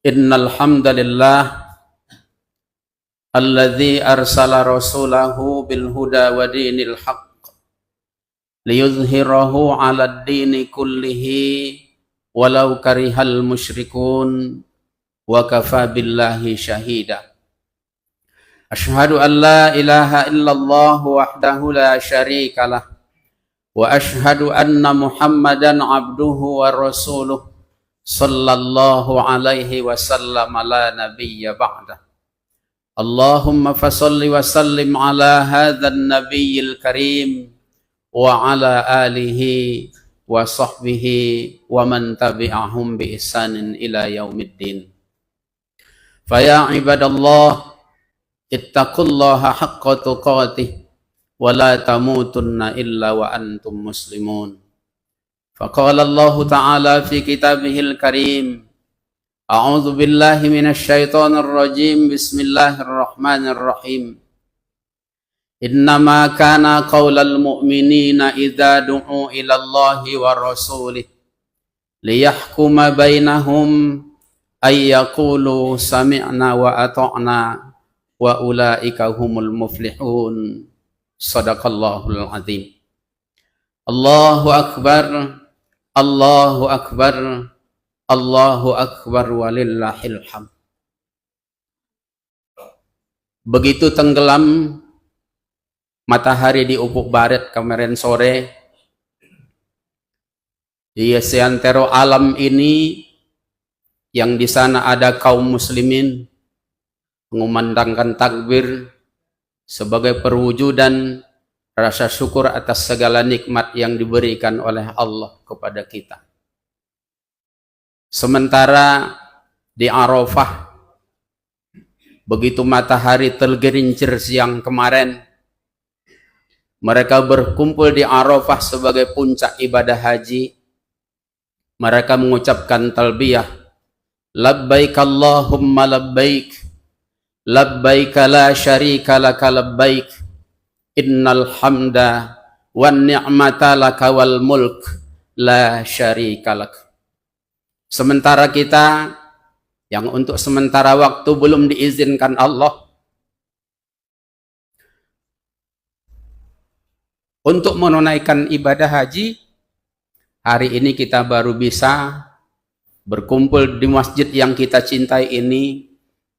Innal hamdalillah alladzi arsala rasulahu bil huda wa dinil haqq liyuzhirahu 'alad dini kullihi walau karihal musyrikun wa kafa billahi syahida. Asyhadu an la ilaha illallah wahdahu la syarikalah wa asyhadu anna Muhammadan abduhu wa rasuluh sallallahu alaihi wasallam la nabiyya ba'dah. Allahumma fasalli wa sallim ala hadzal nabiyyil karim wa ala alihi wa sahbihi wa man tabi'ahum bi ihsanin ila yaumiddin. Fa ya ibadallah ittaqullaha haqqa tuqatih wa la tamutunna illa wa antum muslimun. فقال الله تعالى في كتابه الكريم أعوذ بالله من الشيطان الرجيم بسم الله الرحمن الرحيم إنما كان قول المؤمنين إذا دعوا إلى الله ورسوله ليحكم بينهم أن يقولوا سمعنا وأطعنا وأولئك هم المفلحون صدق الله العظيم. الله أكبر Allahu Akbar, Allahu Akbar walillahil hamd. Begitu tenggelam matahari di ufuk barat kemarin sore, di seantero alam ini yang di sana ada kaum muslimin mengumandangkan takbir sebagai perwujudan rasa syukur atas segala nikmat yang diberikan oleh Allah kepada kita. Sementara di Arafah, begitu matahari tergelincir siang kemarin, mereka berkumpul di Arafah sebagai puncak ibadah haji. Mereka mengucapkan talbiyah, labbaik Allahumma labbaik, labbaik la syarika laka labbaik, innal hamda wan ni'mata laka wal mulk la syarika lak. Sementara kita yang untuk sementara waktu belum diizinkan Allah untuk menunaikan ibadah haji, hari ini kita baru bisa berkumpul di masjid yang kita cintai ini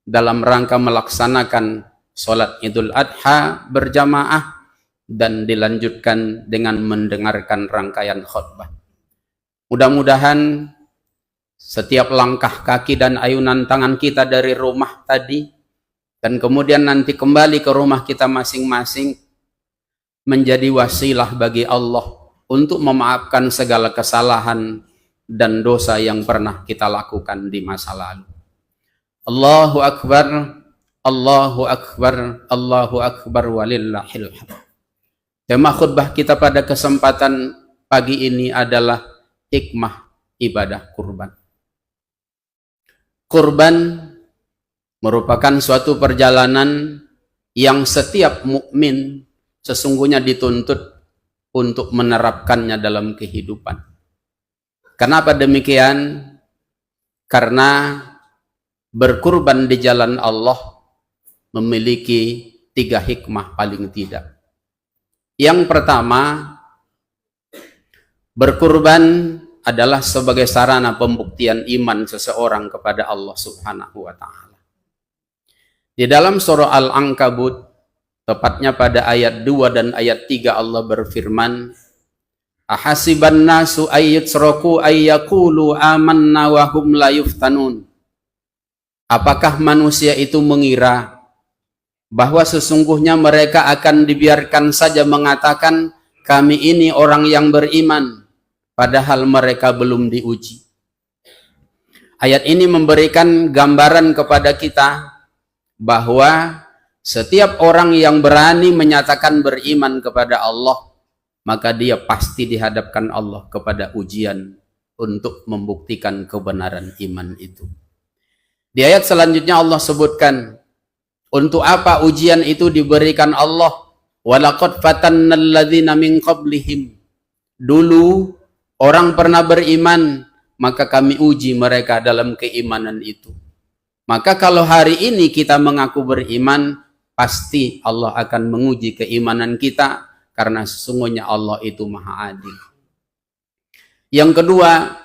dalam rangka melaksanakan Salat Idul Adha berjamaah dan dilanjutkan dengan mendengarkan rangkaian khutbah. Mudah-mudahan setiap langkah kaki dan ayunan tangan kita dari rumah tadi dan kemudian nanti kembali ke rumah kita masing-masing menjadi wasilah bagi Allah untuk memaafkan segala kesalahan dan dosa yang pernah kita lakukan di masa lalu. Allahu Akbar, Allahu Akbar, Allahu Akbar walillahil hamd. Tema khutbah kita pada kesempatan pagi ini adalah hikmah ibadah kurban. Kurban merupakan suatu perjalanan yang setiap mukmin sesungguhnya dituntut untuk menerapkannya dalam kehidupan. Kenapa demikian? Karena berkurban di jalan Allah memiliki 3 hikmah paling tidak. Yang pertama, berkurban adalah sebagai sarana pembuktian iman seseorang kepada Allah Subhanahu wa Ta'ala. Di dalam surah Al-Ankabut, tepatnya pada ayat 2 dan ayat 3, Allah berfirman, ahasiban nasu ayyutsraku ayyaqulu amanna wa hum la yuftanun. Apakah manusia itu mengira bahwa sesungguhnya mereka akan dibiarkan saja mengatakan kami ini orang yang beriman, padahal mereka belum diuji. Ayat ini memberikan gambaran kepada kita bahwa setiap orang yang berani menyatakan beriman kepada Allah, maka dia pasti dihadapkan Allah kepada ujian untuk membuktikan kebenaran iman itu. Di ayat selanjutnya Allah sebutkan, untuk apa ujian itu diberikan Allah? Walaqad fatannal ladzina min qablihim. Dulu orang pernah beriman, maka kami uji mereka dalam keimanan itu. Maka kalau hari ini kita mengaku beriman, pasti Allah akan menguji keimanan kita, karena sesungguhnya Allah itu maha adil. Yang kedua,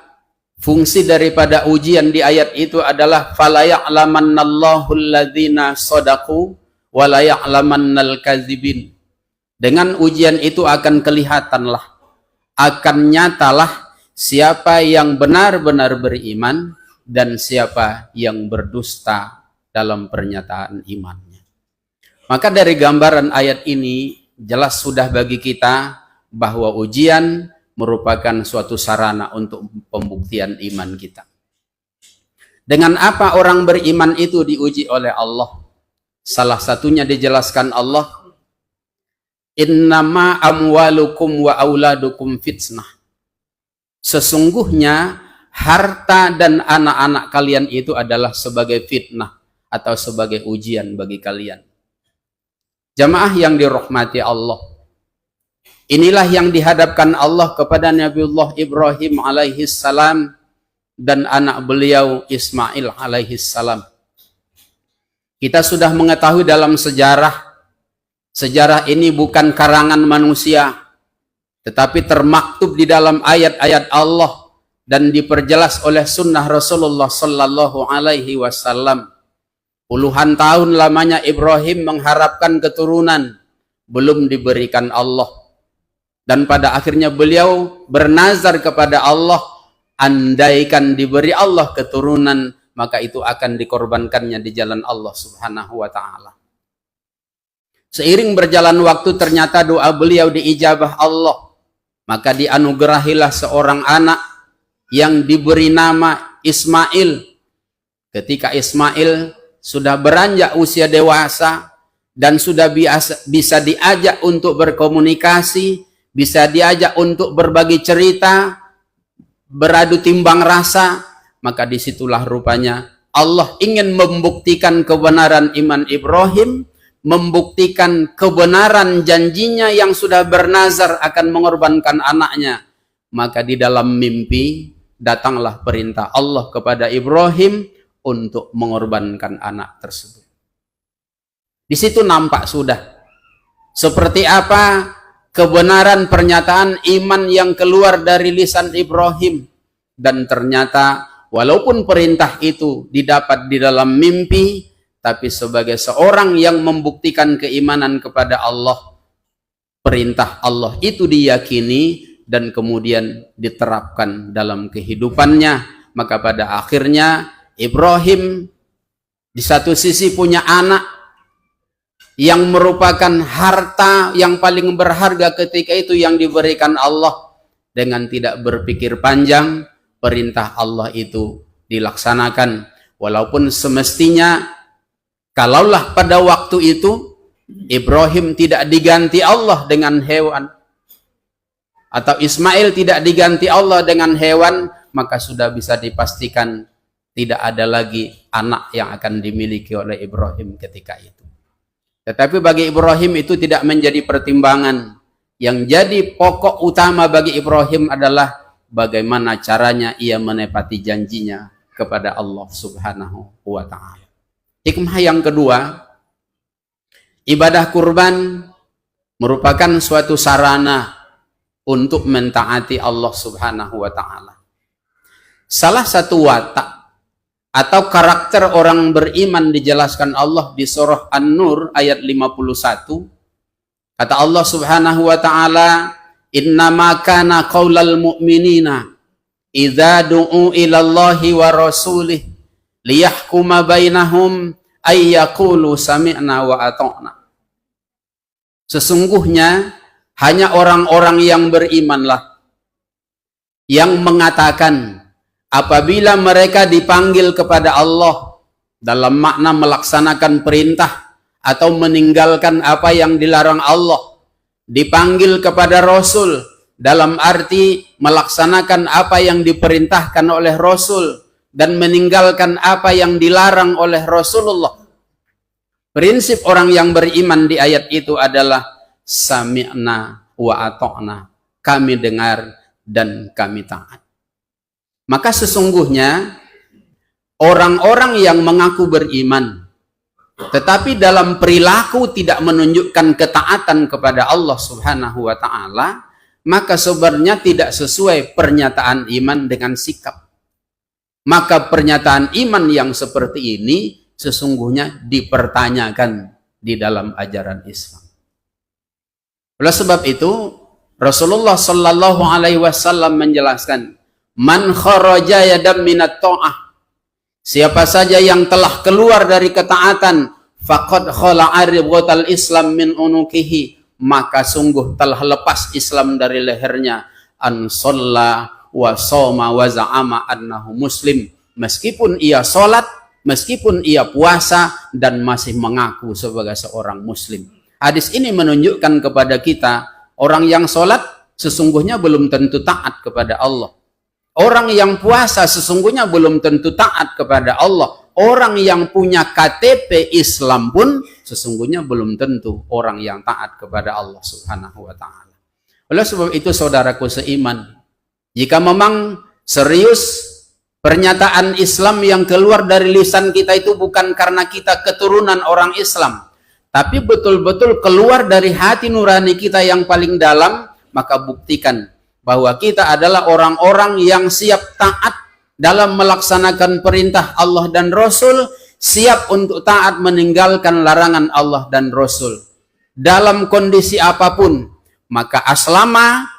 fungsi daripada ujian di ayat itu adalah fala ya'lamannallahu alladzina shadaqu wa la ya'lamannal kadzibin. Dengan ujian itu akan kelihatanlah, akan nyatalah siapa yang benar-benar beriman dan siapa yang berdusta dalam pernyataan imannya. Maka dari gambaran ayat ini jelas sudah bagi kita bahwa ujian merupakan suatu sarana untuk pembuktian iman kita. Dengan apa orang beriman itu diuji oleh Allah? Salah satunya dijelaskan Allah, innama amwalukum wa auladukum fitnah. Sesungguhnya harta dan anak-anak kalian itu adalah sebagai fitnah atau sebagai ujian bagi kalian. Jamaah yang dirahmati Allah, inilah yang dihadapkan Allah kepada Nabiullah Ibrahim alaihissalam dan anak beliau Ismail alaihissalam. Kita sudah mengetahui dalam sejarah ini bukan karangan manusia, tetapi termaktub di dalam ayat-ayat Allah dan diperjelas oleh sunnah Rasulullah sallallahu alaihi wasallam. Puluhan tahun lamanya Ibrahim mengharapkan keturunan, belum diberikan Allah. Dan pada akhirnya beliau bernazar kepada Allah, andaikan diberi Allah keturunan, maka itu akan dikorbankannya di jalan Allah subhanahu wa ta'ala. Seiring berjalan waktu ternyata doa beliau diijabah Allah. Maka dianugerahilah seorang anak yang diberi nama Ismail. Ketika Ismail sudah beranjak usia dewasa dan sudah bisa diajak untuk berkomunikasi, bisa diajak untuk berbagi cerita, beradu timbang rasa, maka disitulah rupanya Allah ingin membuktikan kebenaran iman Ibrahim, membuktikan kebenaran janjinya yang sudah bernazar akan mengorbankan anaknya. Maka di dalam mimpi datanglah perintah Allah kepada Ibrahim untuk mengorbankan anak tersebut. Di situ nampak sudah seperti apa kebenaran pernyataan iman yang keluar dari lisan Ibrahim. Dan ternyata walaupun perintah itu didapat di dalam mimpi, tapi sebagai seorang yang membuktikan keimanan kepada Allah, perintah Allah itu diyakini dan kemudian diterapkan dalam kehidupannya. Maka pada akhirnya Ibrahim di satu sisi punya anak yang merupakan harta yang paling berharga ketika itu yang diberikan Allah. Dengan tidak berpikir panjang, perintah Allah itu dilaksanakan. Walaupun semestinya kalaulah pada waktu itu Ibrahim tidak diganti Allah dengan hewan, atau Ismail tidak diganti Allah dengan hewan, maka sudah bisa dipastikan tidak ada lagi anak yang akan dimiliki oleh Ibrahim ketika itu. Tetapi bagi Ibrahim itu tidak menjadi pertimbangan. Yang jadi pokok utama bagi Ibrahim adalah bagaimana caranya ia menepati janjinya kepada Allah subhanahu wa ta'ala. Hikmah yang kedua, ibadah kurban merupakan suatu sarana untuk mentaati Allah subhanahu wa ta'ala. Salah satu watak atau karakter orang beriman dijelaskan Allah di surah An-Nur ayat 51. Kata Allah subhanahu wa ta'ala, innama kana qaulal mu'minina idza du'u ilallahi wa rasulih liyahkuma bainahum ay yaqulu sami'na wa ata'na. Sesungguhnya hanya orang-orang yang berimanlah yang mengatakan apabila mereka dipanggil kepada Allah dalam makna melaksanakan perintah atau meninggalkan apa yang dilarang Allah, dipanggil kepada Rasul dalam arti melaksanakan apa yang diperintahkan oleh Rasul dan meninggalkan apa yang dilarang oleh Rasulullah. Prinsip orang yang beriman di ayat itu adalah sami'na wa ata'na, kami dengar dan kami taat. Maka sesungguhnya orang-orang yang mengaku beriman tetapi dalam perilaku tidak menunjukkan ketaatan kepada Allah Subhanahu wa taala, maka sebenarnya tidak sesuai pernyataan iman dengan sikap. Maka pernyataan iman yang seperti ini sesungguhnya dipertanyakan di dalam ajaran Islam. Oleh sebab itu, Rasulullah sallallahu alaihi wasallam menjelaskan, "Man kharaja yadam minat ta'ah." Siapa saja yang telah keluar dari ketaatan, faqad khala'a ribghatal Islam min unukihi, maka sungguh telah lepas Islam dari lehernya. An shalla wa shoma wa za'ama annahu muslim. Meskipun ia salat, meskipun ia puasa dan masih mengaku sebagai seorang muslim. Hadis ini menunjukkan kepada kita, orang yang salat sesungguhnya belum tentu taat kepada Allah. Orang yang puasa sesungguhnya belum tentu taat kepada Allah. Orang yang punya KTP Islam pun sesungguhnya belum tentu orang yang taat kepada Allah Subhanahu wa taala. Oleh sebab itu saudaraku seiman, jika memang serius pernyataan Islam yang keluar dari lisan kita itu bukan karena kita keturunan orang Islam, tapi betul-betul keluar dari hati nurani kita yang paling dalam, maka buktikan bahwa kita adalah orang-orang yang siap taat dalam melaksanakan perintah Allah dan Rasul, siap untuk taat meninggalkan larangan Allah dan Rasul. Dalam kondisi apapun, maka aslama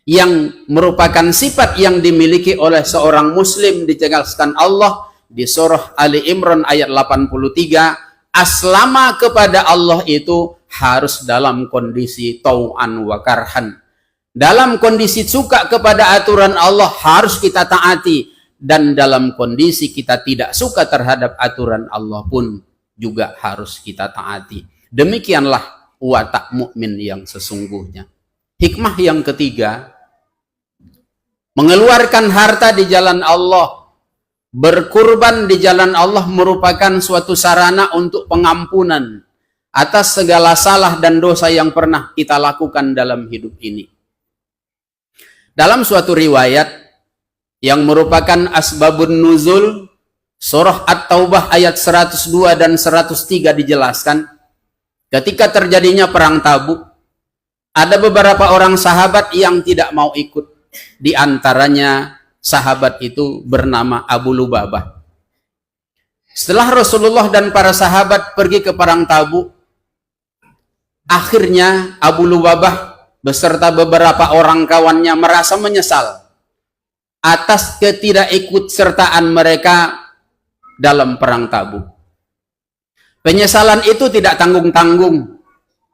yang merupakan sifat yang dimiliki oleh seorang muslim dijelaskan Allah di surah Ali Imran ayat 83, aslama kepada Allah itu harus dalam kondisi tau'an wa karhan. Dalam kondisi suka kepada aturan Allah harus kita taati, dan dalam kondisi kita tidak suka terhadap aturan Allah pun juga harus kita taati. Demikianlah watak mukmin yang sesungguhnya. Hikmah yang ketiga, mengeluarkan harta di jalan Allah, berkurban di jalan Allah merupakan suatu sarana untuk pengampunan atas segala salah dan dosa yang pernah kita lakukan dalam hidup ini. Dalam suatu riwayat yang merupakan asbabun nuzul, surah At-Taubah ayat 102 dan 103 dijelaskan, ketika terjadinya perang Tabuk, ada beberapa orang sahabat yang tidak mau ikut. Di antaranya sahabat itu bernama Abu Lubabah. Setelah Rasulullah dan para sahabat pergi ke perang Tabuk, akhirnya Abu Lubabah beserta beberapa orang kawannya merasa menyesal atas ketidakikutsertaan mereka dalam perang Tabuk. Penyesalan itu tidak tanggung-tanggung.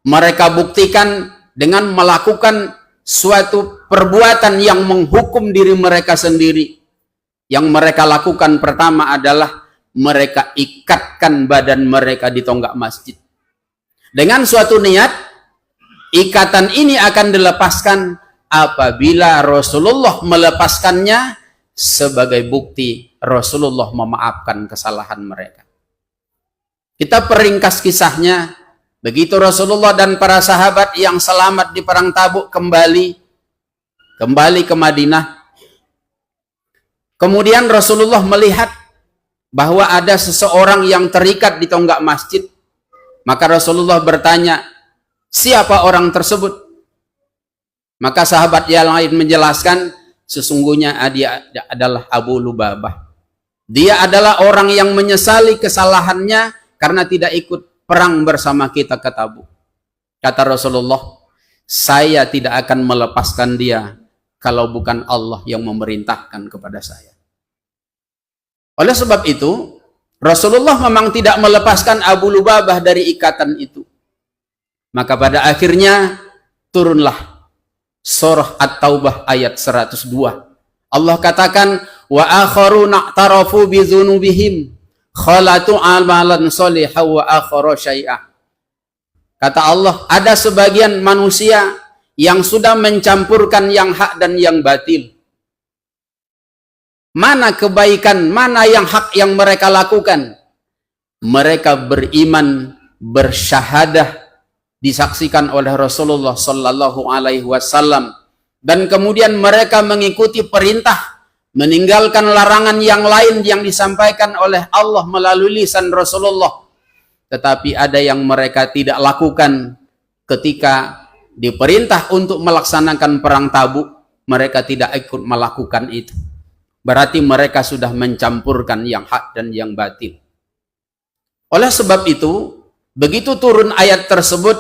Mereka buktikan dengan melakukan suatu perbuatan yang menghukum diri mereka sendiri. Yang mereka lakukan pertama adalah mereka ikatkan badan mereka di tonggak masjid. Dengan suatu niat, ikatan ini akan dilepaskan apabila Rasulullah melepaskannya sebagai bukti Rasulullah memaafkan kesalahan mereka. Kita peringkas kisahnya. Begitu Rasulullah dan para sahabat yang selamat di perang Tabuk kembali ke Madinah. Kemudian Rasulullah melihat bahwa ada seseorang yang terikat di tonggak masjid. Maka Rasulullah bertanya, siapa orang tersebut? Maka sahabat yang lain menjelaskan, sesungguhnya dia adalah Abu Lubabah. Dia adalah orang yang menyesali kesalahannya karena tidak ikut perang bersama kita ke Tabuk. Kata Rasulullah, saya tidak akan melepaskan dia kalau bukan Allah yang memerintahkan kepada saya. Oleh sebab itu, Rasulullah memang tidak melepaskan Abu Lubabah dari ikatan itu. Maka pada akhirnya turunlah surah At-Taubah ayat 102. Allah katakan, wa akharuna i'tarafu bi dzunubihim khalatu amalan shalihan wa akhara syai'ah. Kata Allah, ada sebagian manusia yang sudah mencampurkan yang hak dan yang batil. Mana kebaikan, mana yang hak yang mereka lakukan? Mereka beriman, bersyahadah, disaksikan oleh Rasulullah sallallahu alaihi wasallam, dan kemudian mereka mengikuti perintah meninggalkan larangan yang lain yang disampaikan oleh Allah melalui lisan Rasulullah. Tetapi ada yang mereka tidak lakukan ketika diperintah untuk melaksanakan perang Tabuk, mereka tidak ikut melakukan itu. Berarti mereka sudah mencampurkan yang hak dan yang batil. Oleh sebab itu, begitu turun ayat tersebut,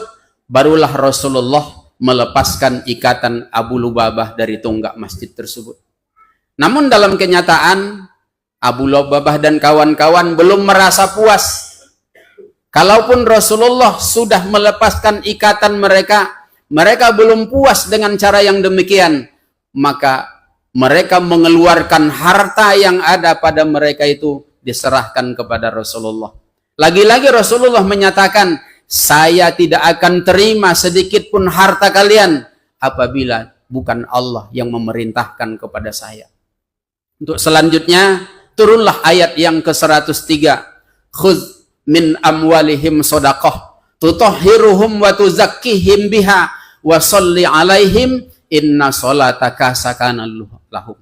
barulah Rasulullah melepaskan ikatan Abu Lubabah dari tonggak masjid tersebut. Namun dalam kenyataan, Abu Lubabah dan kawan-kawan belum merasa puas. Kalaupun Rasulullah sudah melepaskan ikatan mereka, mereka belum puas dengan cara yang demikian. Maka mereka mengeluarkan harta yang ada pada mereka itu diserahkan kepada Rasulullah. Lagi-lagi Rasulullah menyatakan, saya tidak akan terima sedikit pun harta kalian apabila bukan Allah yang memerintahkan kepada saya. Untuk selanjutnya, turunlah ayat yang ke-103. Khudz min amwalihim shadaqah tutahhiruhum wa tuzakkihim biha wa sholli alaihim inna sholataka sakanal lahum.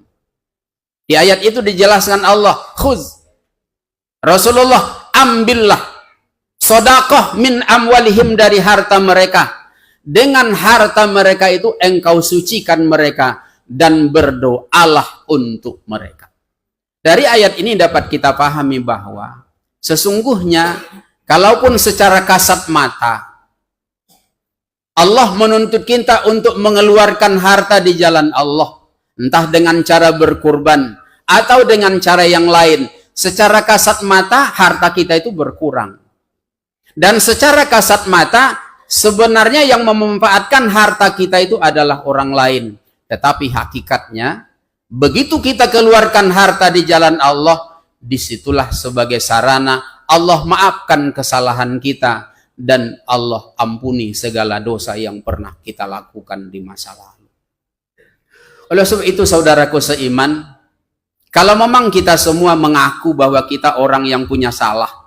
Di ayat itu dijelaskan Allah, khudz, Rasulullah, ambillah sedekah min amwalihim dari harta mereka. Dengan harta mereka itu engkau sucikan mereka dan berdoalah untuk mereka. Dari ayat ini dapat kita pahami bahwa sesungguhnya kalaupun secara kasat mata Allah menuntut kita untuk mengeluarkan harta di jalan Allah, entah dengan cara berkurban atau dengan cara yang lain, secara kasat mata harta kita itu berkurang. Dan secara kasat mata, sebenarnya yang memanfaatkan harta kita itu adalah orang lain. Tetapi hakikatnya, begitu kita keluarkan harta di jalan Allah, disitulah sebagai sarana Allah maafkan kesalahan kita, dan Allah ampuni segala dosa yang pernah kita lakukan di masa lalu. Oleh sebab itu, saudaraku seiman, kalau memang kita semua mengaku bahwa kita orang yang punya salah,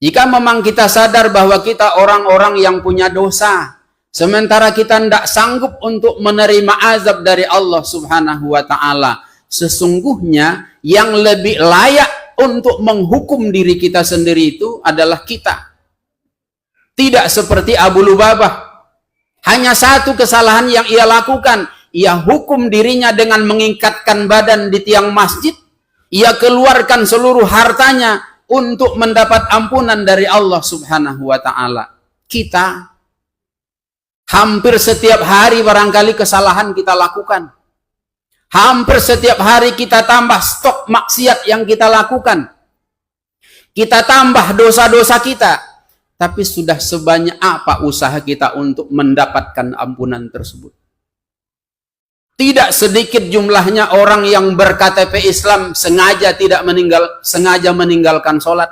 jika memang kita sadar bahwa kita orang-orang yang punya dosa, sementara kita tidak sanggup untuk menerima azab dari Allah Subhanahu wa Ta'ala, sesungguhnya yang lebih layak untuk menghukum diri kita sendiri itu adalah kita. Tidak seperti Abu Lubabah, hanya satu kesalahan yang ia lakukan, ia hukum dirinya dengan mengikatkan badan di tiang masjid, ia keluarkan seluruh hartanya untuk mendapat ampunan dari Allah Subhanahu wa Ta'ala. Kita hampir setiap hari barangkali kesalahan kita lakukan. Hampir setiap hari kita tambah stok maksiat yang kita lakukan. Kita tambah dosa-dosa kita. Tapi sudah sebanyak apa usaha kita untuk mendapatkan ampunan tersebut? Tidak sedikit jumlahnya orang yang ber-KTP Islam sengaja meninggalkan sholat.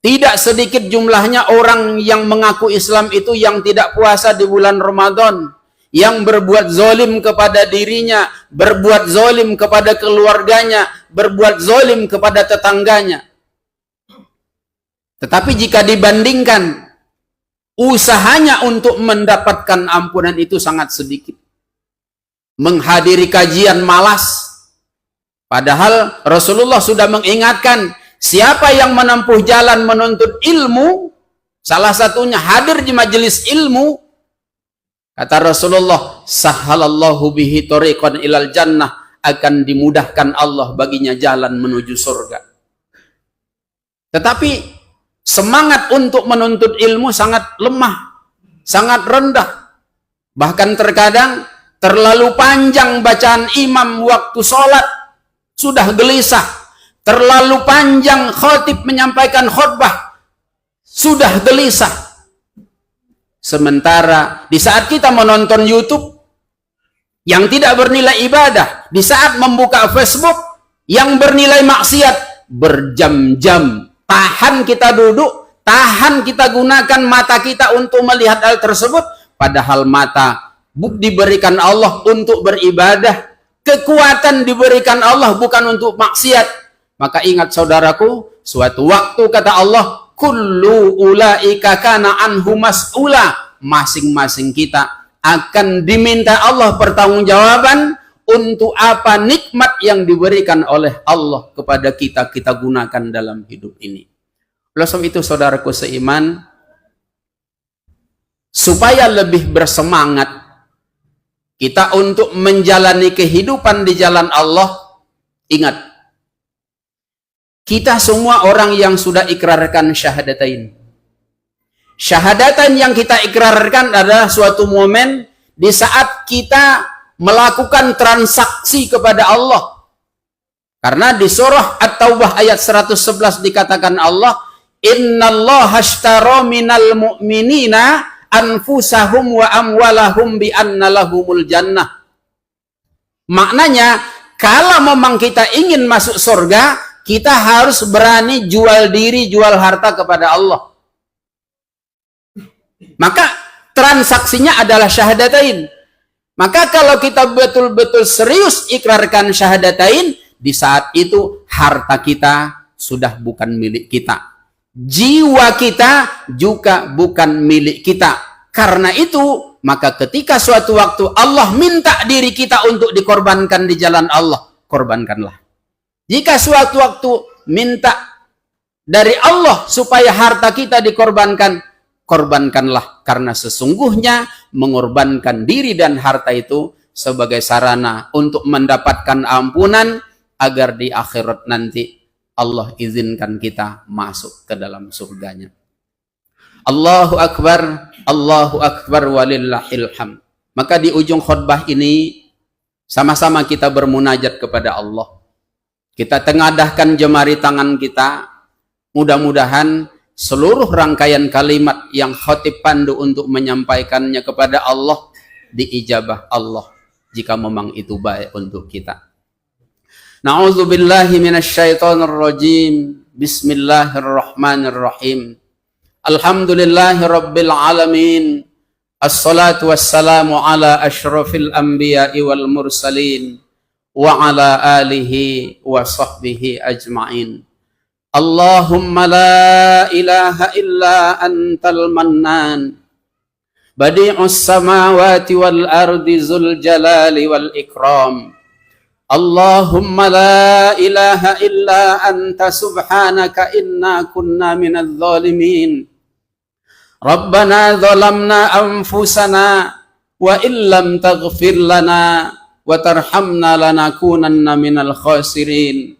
Tidak sedikit jumlahnya orang yang mengaku Islam itu yang tidak puasa di bulan Ramadan, yang berbuat zalim kepada dirinya, berbuat zalim kepada keluarganya, berbuat zalim kepada tetangganya. Tetapi jika dibandingkan, usahanya untuk mendapatkan ampunan itu sangat sedikit. Menghadiri kajian malas. Padahal Rasulullah sudah mengingatkan, siapa yang menempuh jalan menuntut ilmu, salah satunya hadir di majelis ilmu, kata Rasulullah, sahalallahu bihi tariqan ilal jannah, akan dimudahkan Allah baginya jalan menuju surga. Tetapi semangat untuk menuntut ilmu sangat lemah, sangat rendah. Bahkan terkadang terlalu panjang bacaan imam waktu sholat, sudah gelisah. Terlalu panjang khatib menyampaikan khutbah, sudah gelisah. Sementara di saat kita menonton YouTube yang tidak bernilai ibadah, di saat membuka Facebook yang bernilai maksiat, berjam-jam tahan kita duduk, tahan kita gunakan mata kita untuk melihat hal tersebut, padahal mata diberikan Allah untuk beribadah, kekuatan diberikan Allah bukan untuk maksiat. Maka ingat saudaraku, suatu waktu kata Allah, kullu ulaika kana anhu mas'ula, masing-masing kita akan diminta Allah pertanggungjawaban untuk apa nikmat yang diberikan oleh Allah kepada kita, kita gunakan dalam hidup ini. Oleh sebab itu saudaraku seiman, supaya lebih bersemangat kita untuk menjalani kehidupan di jalan Allah, ingat, kita semua orang yang sudah ikrarkan syahadatain. Syahadatan yang kita ikrarkan adalah suatu momen di saat kita melakukan transaksi kepada Allah. Karena di surah At-Taubah ayat 111 dikatakan Allah, "Innallaha ashtara minal mu'minina anfusahum wa amwalahum bi anna lahumul jannah." Maknanya, kalau memang kita ingin masuk surga, kita harus berani jual diri, jual harta kepada Allah. Maka transaksinya adalah syahadatain. Maka kalau kita betul-betul serius ikrarkan syahadatain, di saat itu harta kita sudah bukan milik kita. Jiwa kita juga bukan milik kita. Karena itu, maka ketika suatu waktu Allah minta diri kita untuk dikorbankan di jalan Allah, korbankanlah. Jika suatu waktu minta dari Allah supaya harta kita dikorbankan, korbankanlah. Karena sesungguhnya mengorbankan diri dan harta itu sebagai sarana untuk mendapatkan ampunan, agar di akhirat nanti Allah izinkan kita masuk ke dalam surganya. Allahu Akbar walillahil hamd. Maka di ujung khutbah ini sama-sama kita bermunajat kepada Allah. Kita tengadahkan jemari tangan kita, mudah-mudahan seluruh rangkaian kalimat yang khatib pandu untuk menyampaikannya kepada Allah diijabah Allah jika memang itu baik untuk kita. Na'udzubillahi minasyaitonir rajim. Bismillahirrahmanirrahim. Alhamdulillahi rabbil alamin. Assalatu wassalamu ala asyrafil anbiya'i wal mursalin wa ala alihi wa sahbihi ajma'in. Allahumma la ilaha illa antal mannan, badi'us samawati wal ardi zul jalali wal ikram. Allahumma la ilaha illa anta subhanaka inna kunna minadh dhalimin. Rabbana zalamna anfusana wa illam taghfir lana wa tarhamna lanakunanna minal khasirin.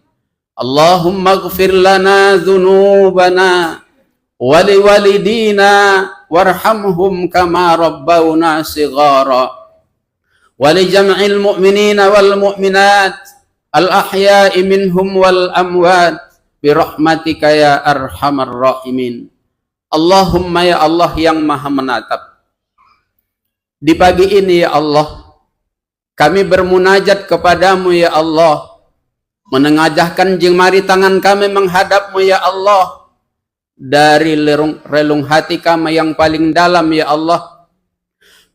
Allahumma ighfir lana dhunubana wa liwalidina warhamhum kama rabbawna shighara. Wa li jam'il mu'minina wal mu'minat al ahya'i minhum wal amwat bi rahmatika ya arhamar rahimin. Allahumma ya Allah yang maha menatap, di pagi ini ya Allah kami bermunajat kepadamu ya Allah, menengadahkan jemari tangan kami menghadapmu ya Allah, dari relung hati kami yang paling dalam ya Allah,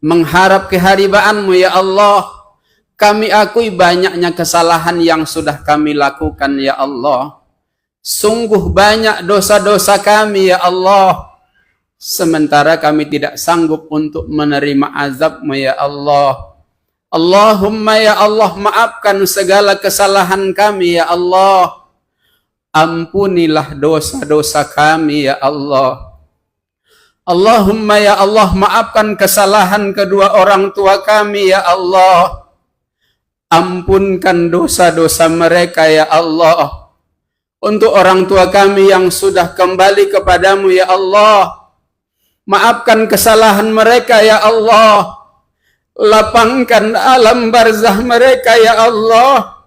mengharap keharibaanmu ya Allah. Kami akui banyaknya kesalahan yang sudah kami lakukan ya Allah. Sungguh banyak dosa-dosa kami ya Allah. Sementara kami tidak sanggup untuk menerima azab-Mu ya Allah. Allahumma ya Allah, maafkan segala kesalahan kami ya Allah. Ampunilah dosa-dosa kami ya Allah. Allahumma ya Allah, maafkan kesalahan kedua orang tua kami ya Allah. Ampunkan dosa-dosa mereka ya Allah. Untuk orang tua kami yang sudah kembali kepadamu ya Allah, maafkan kesalahan mereka ya Allah. Lapangkan alam barzah mereka ya Allah.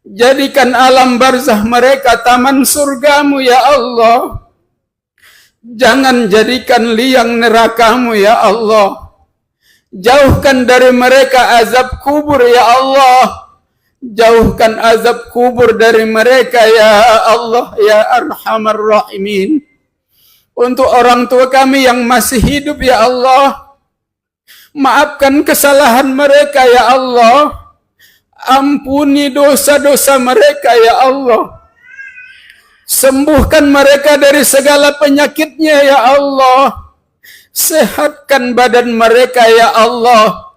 Jadikan alam barzah mereka taman surgamu ya Allah. Jangan jadikan liang nerakamu ya Allah. Jauhkan dari mereka azab kubur ya Allah. Jauhkan azab kubur dari mereka ya Allah ya arhamar rahimin. Untuk orang tua kami yang masih hidup ya Allah, maafkan kesalahan mereka ya Allah. Ampuni dosa-dosa mereka ya Allah. Sembuhkan mereka dari segala penyakitnya ya Allah. Sehatkan badan mereka ya Allah.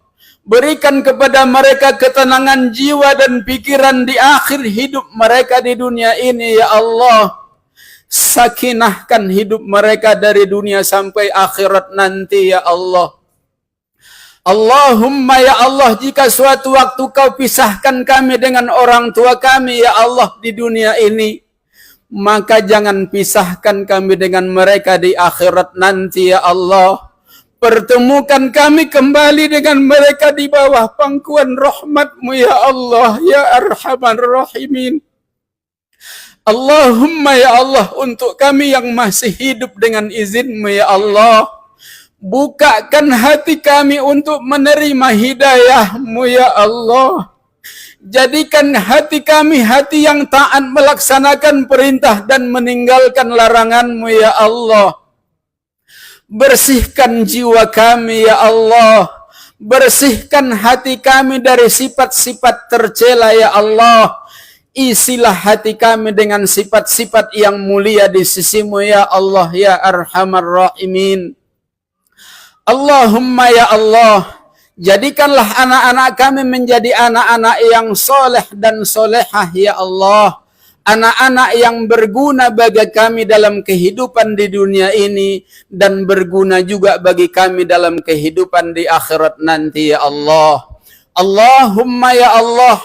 Berikan kepada mereka ketenangan jiwa dan pikiran di akhir hidup mereka di dunia ini, ya Allah. Sakinahkan hidup mereka dari dunia sampai akhirat nanti, ya Allah. Allahumma ya Allah, jika suatu waktu kau pisahkan kami dengan orang tua kami, ya Allah, di dunia ini, maka jangan pisahkan kami dengan mereka di akhirat nanti, ya Allah. Pertemukan kami kembali dengan mereka di bawah pangkuan rahmat-Mu, ya Allah, ya Arhamar Rahimin. Allahumma ya Allah, untuk kami yang masih hidup dengan izin-Mu, ya Allah, bukakan hati kami untuk menerima hidayah-Mu, ya Allah. Jadikan hati kami hati yang taat melaksanakan perintah dan meninggalkan larangan-Mu, ya Allah. Bersihkan jiwa kami, ya Allah. Bersihkan hati kami dari sifat-sifat tercela, ya Allah. Isilah hati kami dengan sifat-sifat yang mulia di sisi-Mu, ya Allah, ya Arhamar Rahimin. Allahumma ya Allah, jadikanlah anak-anak kami menjadi anak-anak yang soleh dan solehah, ya Allah. Anak-anak yang berguna bagi kami dalam kehidupan di dunia ini dan berguna juga bagi kami dalam kehidupan di akhirat nanti, ya Allah. Allahumma ya Allah,